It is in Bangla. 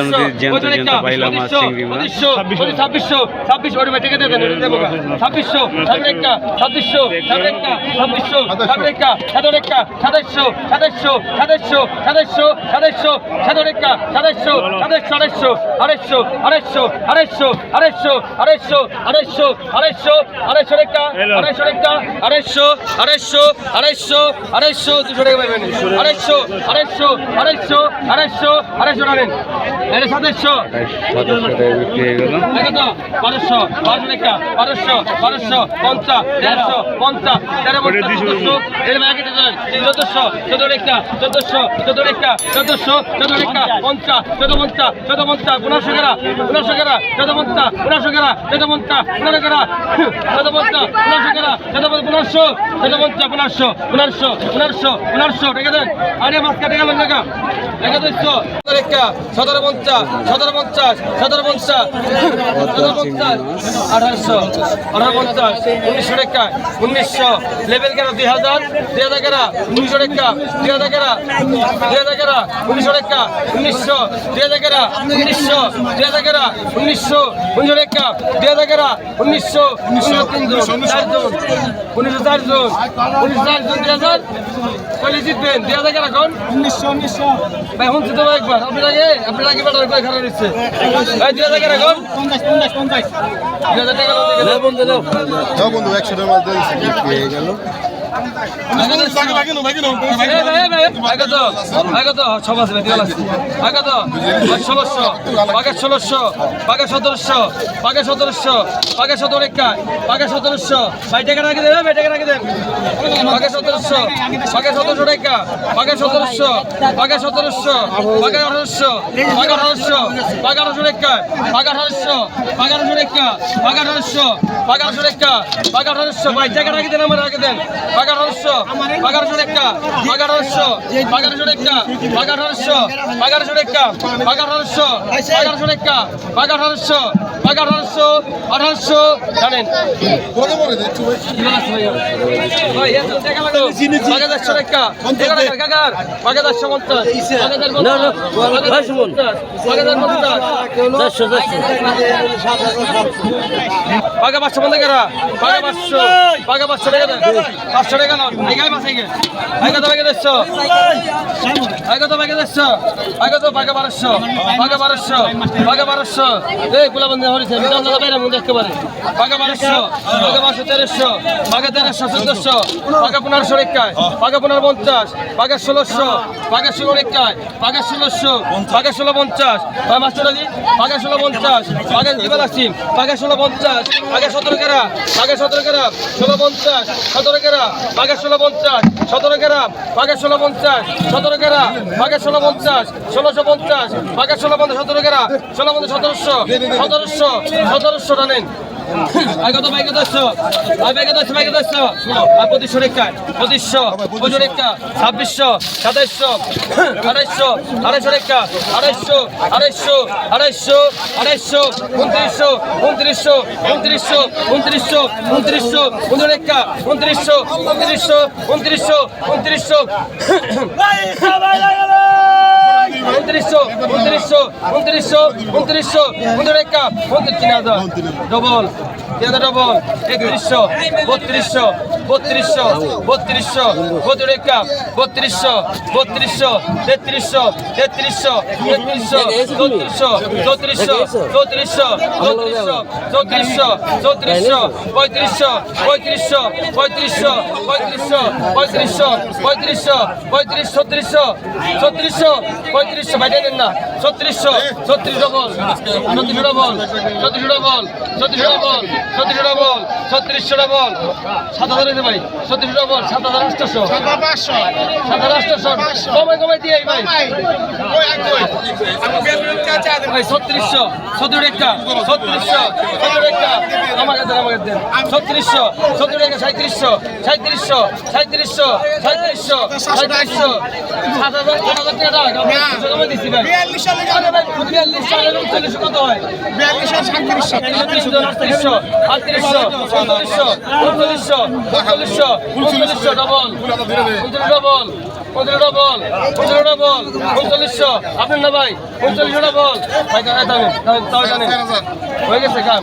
নদীর জ্যান্ত জ্যান্ত বাইলা মাছ চিংড়ি মাছ 2600 ওরে ভাই টাকা দেন দেবো 2600 সামরেকা 2600 সামরেকা 2600 সামরেকা 2700 2700 2700 2700 সামরেকা 2700 2700 250 250 250 250 250 250 রেকা 250 রেকা 250 250 250 250 200 টাকা পাবেন 250 250 250 250 250 টাকা এর 2700 2700 টাকা বিক্রি হয়ে গেল। কত 1200 1200 রেকা 1200 1200 50 150 50 1300 এর ব্যাগে দেন 1400 14 রেকা 1400 14 রেকা 1400 14 রেকা 50 1450 1450 1500 টাকা 1500 টাকা 1450 1500 টাকা 1450 1500 টাকা 1450 1500 টাকা 1450 1500 1500 1500 1500 টাকা দেন আরে মাছ কাটে গেল টাকা 1100 রেকা 1750 1750 1750 1800 1850 1900 টাকা 1900 লেভেল কেন 2000 2000 টাকা 1900 টাকা 2000 টাকা 2000 টাকা 1900 টাকা 1900 2000 টাকা 1900 2000 টাকা 1900 1900 টাকা 2000 টাকা 1900 1904 জন 1904 জন 2000 কইলে জিতবেন 2000 টাকা এখন 1900 ভাই হুনছি তো একবার আপনার আগে বাটার করে খারাপ হচ্ছে ভাই 2000 টাকা এখন 50 2000 টাকা লে বন্ধু লে যাও বন্ধু 100 টাকা মাছ দিয়ে বিক্রি হয়ে গেল। পাকা 1700 পাকা 1700 পাকা 1700 পাকা 17 রেখা পাকা 1700 ভাই টাকা রাখি দেন ভাই টাকা রাখি দেন পাকা 1700 পাকা 1700 রেখা পাকা 1700 পাকা 1700 পাকা 1800 পাকা 1800 পাকা 1800 রেখা পাকা 1800 পাকা 1800 রেখা পাকা 1800 পাকা 1800 রেখা পাকা 1800 ভাই টাকা রাখি দেন আমার রাখি দেন পাকা 1800 পাকা 1800 রেখা পাকা 1800 পাকা 1800 রেখা পাকা 1800 পাকা 1800 রেখা পাকা 1800 পাকা 1800 রেখা পাকা 1800 পাকা 1800 1800 জানেন কত বলে দিচ্ছ ভাই? ভাই এত টাকা লাগলো পাকা 100 রেখা কাকার পাকা 150 পাকা 150 না না ভাই শুনুন পাকা 150 পাকা 500 বন্ধ করা পাকা 500 পাকা 500 টাকা দেন 500 টাকা নাও এগাই মাস এগে আগে তো পাকা 100 আগে তো পাকা 100 আগে তো পাকা 1200 পাকা 1200 পাকা 1200 এই গুলা বন্ধ হরিছে বিদান দাদা বাইরে মন দেখতে পারে পাকা 1200 পাকা 1300 পাকা 1300 1400 পাকা 1500 রেখায় পাকা 1550 পাকা 1600 পাকা 16 রেখায় পাকা 1600 পাকা 1650 ভাই মাস্টার দি পাকা 1650 পাকা দিবাল আসিম পাকা 1650 পাকা 17 কেরা পাকা 17 কেরা 1650 17 কেরা পাকা 1650 17 কেরা পাকা 1650 17 কেরা পাকা 1650 1650 পাকা 1650 17 কেরা 1650 1700 1700 টানেন আগে তো বাইকে 200 আর বাইকে 200 বাইকে 200 আর 2500 রেখা 2500 রেখা 2600 2700 2800 2800 রেখা 2800 2800 2800 2800 2900 2900 2900 2900 2900 29 রেখা 2900 2900 2900 2900 2900 রেখা 3000 ডবল ডবল 3100 3200 3200 3200 32 রেখা 3200 3200 3300 3300 3300 3400 3400 3400 3400 3400 3500 3500 3500 3500 3500 3500 3500 বাইরে নেন না 3600 36 double 36 double 36 double 36 double 36 double 3600 double 7000 হয়েছে ভাই 36 ডবল 7800 7800 কমাই দিয়ে ভাই ভাই 3600 17 রেখা 3600 17 রেখা আমার কাছে দেন 3600 17 রেখা 3700 3700 3700 3700 7000 টাকা কমাই দিছি ভাই 42 কত হয় 42 3700 3800 3900 3900 ডবল ডবল 15টা বল 3900 আপনার না ভাই 39টা বল ভাই তাও জানেন হয়ে গেছে কাম